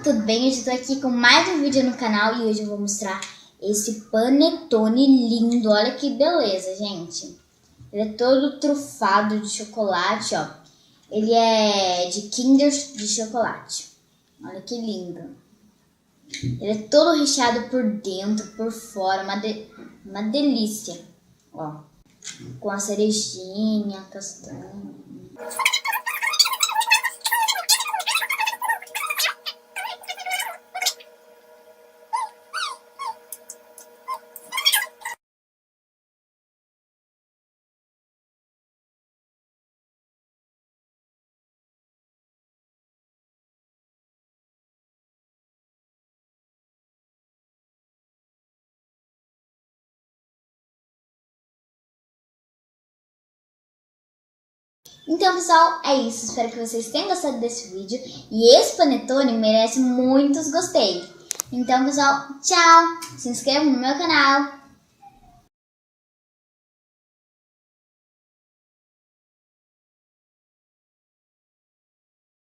tudo bem? Hoje eu tô aqui com mais um vídeo no canal e hoje eu vou mostrar esse panetone lindo. Olha que beleza, gente. Ele é todo trufado de chocolate, ó. Ele é de Kinder de chocolate. Olha que lindo. Ele é todo recheado por dentro, por fora, uma delícia. Ó, com a cerejinha, castanha. Então, pessoal, é isso. Espero que vocês tenham gostado desse vídeo. E esse panetone merece muitos gostei. Então, pessoal, tchau! Se inscrevam no meu canal.